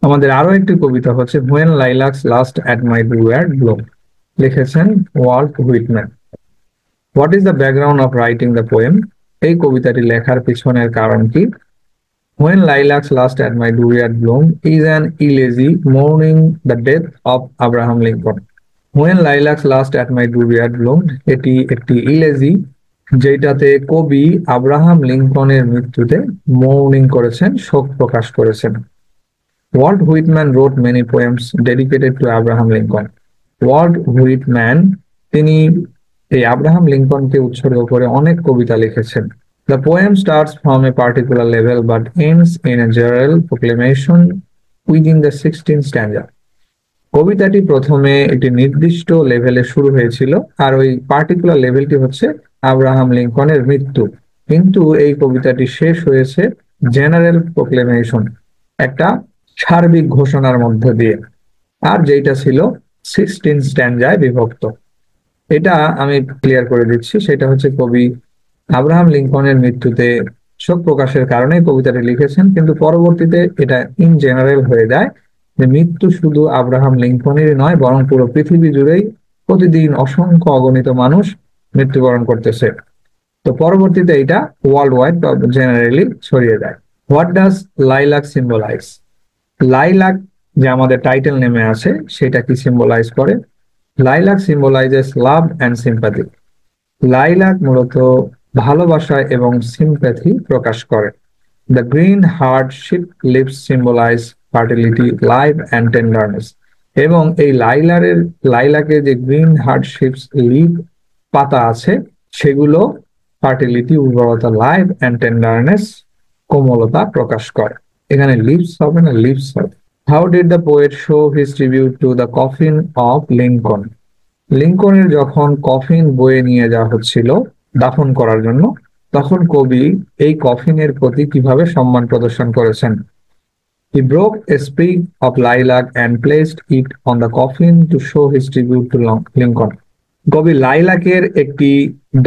আমাদের আরো একটি কবিতা হচ্ছে when lilacs last at my dooryard bloom, লিখেছেন Walt Whitman. What is the background of writing the poem? এই কবিতাটি লেখার পিছনের কারণ কি? When lilacs last at my dooryard bloom is an elegy mourning the death of Abraham Lincoln. When lilacs last at my dooryard bloom, এটি একটি ইলেজি যেটাতে কবি আব্রাহাম লিঙ্কনের মৃত্যুতে মৌনিং করেছেন, শোক প্রকাশ করেছেন। Walt Whitman wrote many poems dedicated to Abraham Lincoln. Walt Whitman তিনি এই আব্রাহাম লিঙ্কনকে উৎসর্গ করে অনেক কবিতা লিখেছেন। The poem starts from a particular level but ends in a general proclamation within the 16th stanza. কবিতাটি প্রথমে একটি নির্দিষ্ট লেভেলে শুরু হয়েছিল, আর ওই পার্টিকুলার লেভেলটি হচ্ছে আব্রাহাম লিঙ্কনের মৃত্যু। কিন্তু এই কবিতাটি শেষ হয়েছে জেনারেল প্রোক্লেমেশন, একটা সার্বিক ঘোষণার মধ্য দিয়ে, আর যেটা ছিল 16 স্ট্যান্ডায় বিভক্ত। এটা আমি ক্লিয়ার করে দিচ্ছি। সেটা হচ্ছে কবি আব্রাহাম লিঙ্কনের মৃত্যুতে শোক প্রকাশের কারণে কবিতাটি লিখেছেন, কিন্তু পরবর্তীতে এটা ইন জেনারেল হয়ে যায় যে মৃত্যু শুধু আব্রাহাম লিঙ্কনেরই নয়, বরং পুরো পৃথিবী জুড়েই প্রতিদিন অসংখ্য অগণিত মানুষ মৃত্যুবরণ করতেছে। তো পরবর্তীতে এটা ওয়ার্ল্ড ওয়াইড বা জেনারেলি ছড়িয়ে যায়। What does lilac symbolise? Lilac যে আমাদের টাইটেল নেমে আছে সেটা কি সিম্বলাইজ করে? Lilac symbolises love and sympathy. Lilac মূলত ভালোবাসা এবং সিম্প্যাথি প্রকাশ করে। The green heart shaped leaves symbolise fertility, life and tenderness. এবং এই লাইলাকে যে গ্রিন হার্ট শিপস লিভ পাতা আছে সেগুলো ফার্টিলিটি, উর্বরতা, লাইফ অ্যান্ড টেন্ডারনেস, কোমলতা প্রকাশ করে। এখানে লিভস হবে না, লিভস হবে। How did the poet show his tribute to the coffin of Lincoln? লিঙ্কনের যখন কফিন বয়ে নিয়ে যাওয়া হচ্ছিল দাফন করার জন্য, তখন কবি এই কফিনের প্রতি কিভাবে সম্মান প্রদর্শন করেছেন? He broke a sprig of lilac and placed it on the coffin to show his tribute to Lincoln. কবি লাইলাকের একটি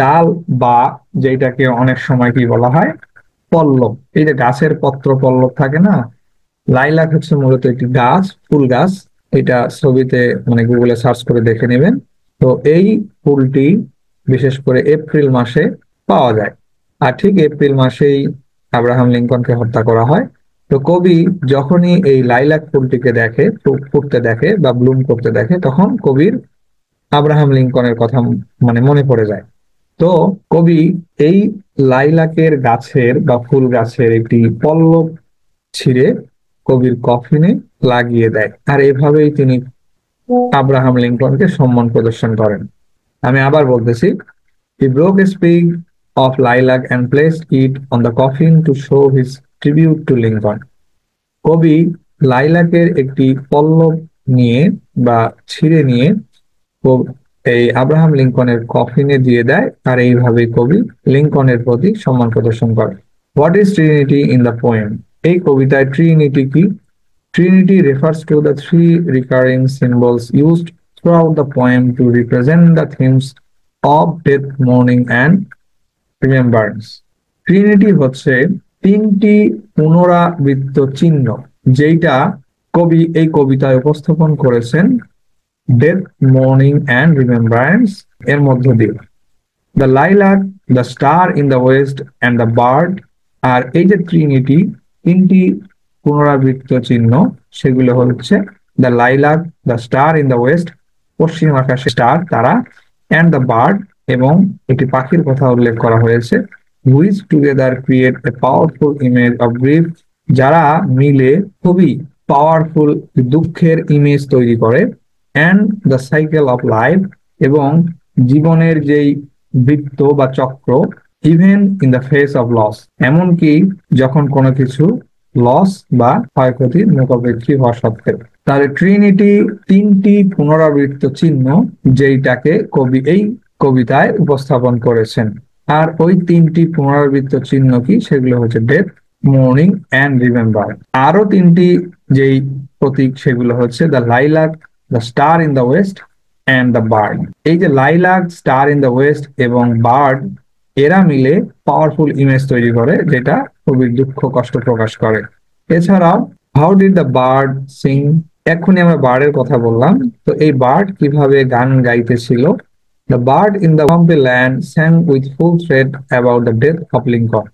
ডাল, বা যেটাকে অনেক সময় কি বলা হয়, পল্লব, এই যে গাছের পত্র পল্লব থাকে না, লাইলাক হচ্ছে মূলত একটি গাছ, ফুল গাছ। এটা ছবিতে মানে গুগলে সার্চ করে দেখে নেবেন। তো এই ফুলটি বিশেষ করে এপ্রিল মাসে পাওয়া যায়, আর ঠিক এপ্রিল মাসেই আব্রাহাম লিঙ্কনকে হত্যা করা হয়। তো কবি যখনই এই লাইলাক ফুলটিকে দেখে, ফুটতে দেখে বা ব্লুম করতে দেখে, তখন কবির আব্রাহাম লিঙ্কনের কথা মানে মনে পড়ে যায়। তো কবি এই লাইলাকের গাছের বা ফুল গাছের একটি পল্লব ছিঁড়ে কবির কফিনে লাগিয়ে দেয়, আর এভাবেই তিনি আব্রাহাম লিঙ্কনকে সম্মান প্রদর্শন করেন। আমি আবার বলতেছি, he broke a sprig of lilac and placed it on the coffin to show his tribute to Lincoln. কবি লাইলাকের একটি পল্লব নিয়ে বা ছিঁড়ে নিয়ে এই আব্রাহাম লিঙ্কনের কফিনে দিয়ে দেয়, আর এইভাবে কবি লিঙ্কনের প্রতি সম্মান প্রদর্শন করে। What is Trinity in the poem? এই কবিতায় ট্রিনিটি কি? Trinity refers to the three recurring symbols used throughout the poem to represent the themes of death, mourning, and remembrance. Trinity হচ্ছে তিনটি পুনরাবৃত্ত চিহ্ন, যেটা কবি এই কবিতায় উপস্থাপন করেছেন ডেথ, মোর্নিং অ্যান্ড রিমেম্বারেন্স এর মধ্য দিয়ে। The lilac, the star in the west and the bird. আর এই যে ট্রিনিটি, তিনটি পুনরাবৃত্ত চিহ্ন, সেগুলো হচ্ছে the lilac, the star in the west, পশ্চিম আকাশে স্টার, তারা, অ্যান্ড দ্য বার্ড, এবং একটি পাখির কথা উল্লেখ করা হয়েছে, which together create a powerful image of grief, যারা মিলে খুবই পাওয়ারফুল দুঃখের ইমেজ তৈরি করে, and the cycle of life, এবং জীবনের যেই বৃত্ত বা চক্র, even in the face of loss, এমনকি যখন কোনো কিছু লস বা ক্ষয়ক্ষতির মুখোমুখি হওয়া সত্ত্বেও। তাহলে ট্রিনিটি তিনটি পুনরাবৃত্ত চিহ্ন, যেইটাকে কবি এই কবিতায় উপস্থাপন করেছেন। আর ওই তিনটি পুনরাবৃত্ত চিহ্ন কি? সেগুলো হচ্ছে ডেথ, মোর্নিং অ্যান্ড রিমেম্বার। আরো তিনটি যেই প্রতীক, সেগুলো হচ্ছে the lilac, the star in the west and the bird. এই যে lilac, star in the West এবং বার্ড, এরা মিলে পাওয়ারফুল ইমেজ তৈরি করে, যেটা কবির দুঃখ কষ্ট প্রকাশ করে। এছাড়াও how did the bird Singh, এক্ষুনি আমরা বার্ডের কথা বললাম, তো এই বার্ড কিভাবে গান গাইতেছিল। The bird in the swampy land sang with full throat about the death of Lincoln.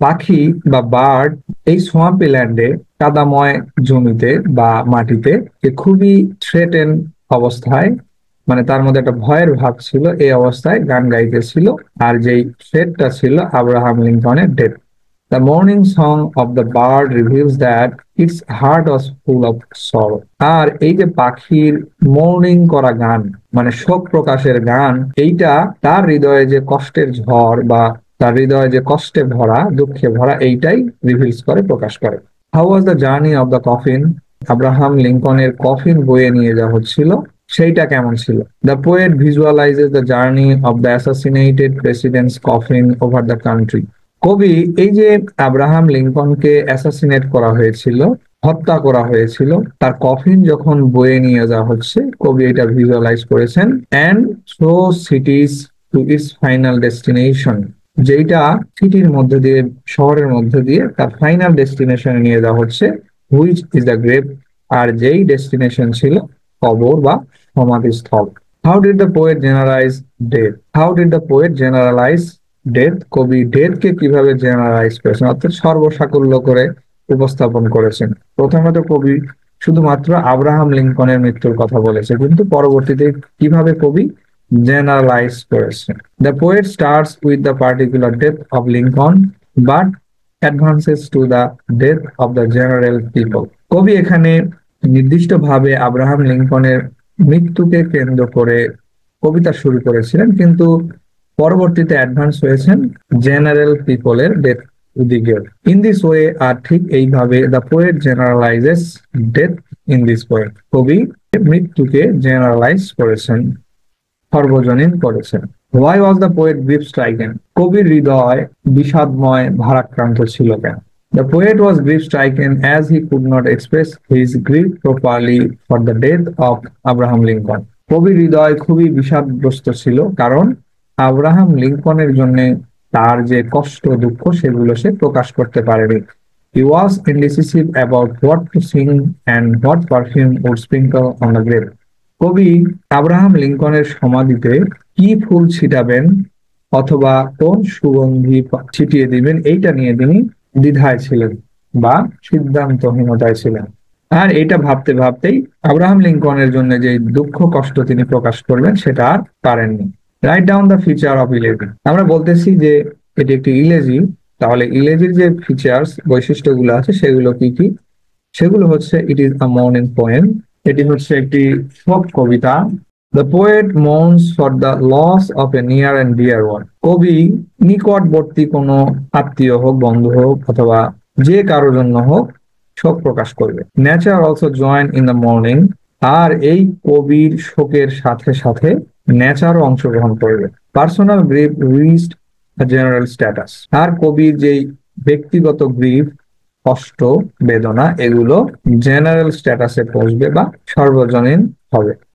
পাখি বা বার্ড এই সোয়াম্পি ল্যান্ডে, কাদাময় জমিতে বা মাটিতে, যে খুবই থ্রেটেন অবস্থায়, মানে তার মধ্যে একটা ভয়ের ভাব ছিল, এই অবস্থায় গান গাইতেছিল। আর যেই থ্রেটটা ছিল আব্রাহাম লিঙ্কনের death. The morning song of the bird reveals that its heart was full of sorrow. আর এই যে পাখির মর্নিং করা গান, মানে শোক প্রকাশের গান, এইটা তার হৃদয়ে যে কষ্টের ঝড় বা তার হৃদয়ে যে কষ্টে ভরা, দুঃখে ভরা, এইটাই রিভিলস করে, প্রকাশ করে। How was the journey of the coffin, Abraham লিঙ্কনের কফিন বয়ে নিয়ে যাওয়া হচ্ছিল, সেইটা কেমন ছিল। The poet visualises the journey of the assassinated president's coffin over the country. কবি এই যে আব্রাহাম লিঙ্কনকে অ্যাসাসিনেট করা হয়েছিল, হত্যা করা হয়েছিল, তার কফিন যখন বয়ে নিয়ে যাওয়া হচ্ছে, কবি এটা ভিজুয়ালাইজ করেছেন। And through cities to its final destination, যেটা সিটির মধ্যে দিয়ে, শহরের মধ্যে দিয়ে তার ফাইনাল ডেস্টিনেশনে নিয়ে যাওয়া হচ্ছে, হুইচ ইজ দ্য গ্রেভ, আর যেই ডেস্টিনেশন ছিল কবর বা সমাধিস্থল। How did the poet generalise death, how did the poet generalise death, কবি ডেথকে কিভাবে জেনারালাইজ করেছেন, অর্থাৎ সর্বসাকুল্য করে উপস্থাপন করেছেন। প্রথমত কবি শুধুমাত্র আব্রাহাম লিঙ্কনের মৃত্যুর কথা বলেছে, কিন্তু পরবর্তীতে কিভাবে কবি জেনারেলাইজ করেছেন। The poet starts with the particular death of Lincoln but advances to the death of the general people. কবি এখানে নির্দিষ্টভাবে আব্রাহাম লিঙ্কনের মৃত্যুকে কেন্দ্র করে কবিতা শুরু করেছিলেন, কিন্তু পরবর্তীতে অ্যাডভান্স হয়েছেন জেনারেল পিপলের ডেথ দিকে। ইন দিস ওয়ে, আর ঠিক এইভাবে, the poet generalises death in this way, কবি মৃত্যুকে জেনারেলাইজ করেছেন, সর্বজনীন করেছেন। Why was the poet grief stricken, কবির হৃদয় বিষাদময় ভারাক্রান্ত ছিল কেন। The poet was grief-stricken as he could not express his grief properly for the death of Abraham Lincoln. কবির হৃদয় খুবই বিষাদগ্রস্ত ছিল, কারণ আব্রাহাম লিঙ্কনের জন্য তার যে কষ্ট দুঃখ সেগুলো সে প্রকাশ করতে পারেনি। He was indecisive about what to sing and what perfume would sprinkle on the grave. কবি আব্রাহাম লিঙ্কনের সমাধিতে কি ফুল ছিটাবেন অথবা কোন সুগন্ধি ছিটিয়ে দিবেন, এইটা নিয়ে তিনি দ্বিধায় ছিলেন বা সিদ্ধান্তহীনতায় ছিলেন। আর এটা ভাবতে ভাবতেই আব্রাহাম লিঙ্কনের জন্য যে দুঃখ কষ্ট তিনি প্রকাশ করবেন, সেটা আর পারেননি। Write down the feature of elegy, আমরা বলতেছি যে এটি একটি ইলেজি, তাহলে ইলেজির যে ফিচার্স, বৈশিষ্ট্যগুলো আছে, সেগুলো কি কি। সেগুলো হচ্ছে, it is a mourning poem, এটি হচ্ছে একটি শোক কবিতা। The poet mourns for the loss of a near and dear one, কবি নিকটবর্তী কোনো আত্মীয় হোক, বন্ধু হোক, অথবা যে কারোর জন্য হোক শোক প্রকাশ করবে। Nature also join in the mourning, আর এই কবির শোকের সাথে সাথে নেচারও অংশগ্রহণ করবে। Personal grief reached a general status, আর কবির যেই ব্যক্তিগত গ্রিফ, কষ্ট, বেদনা, এগুলো জেনারেল স্ট্যাটাসে পৌঁছবে বা সর্বজনীন হবে।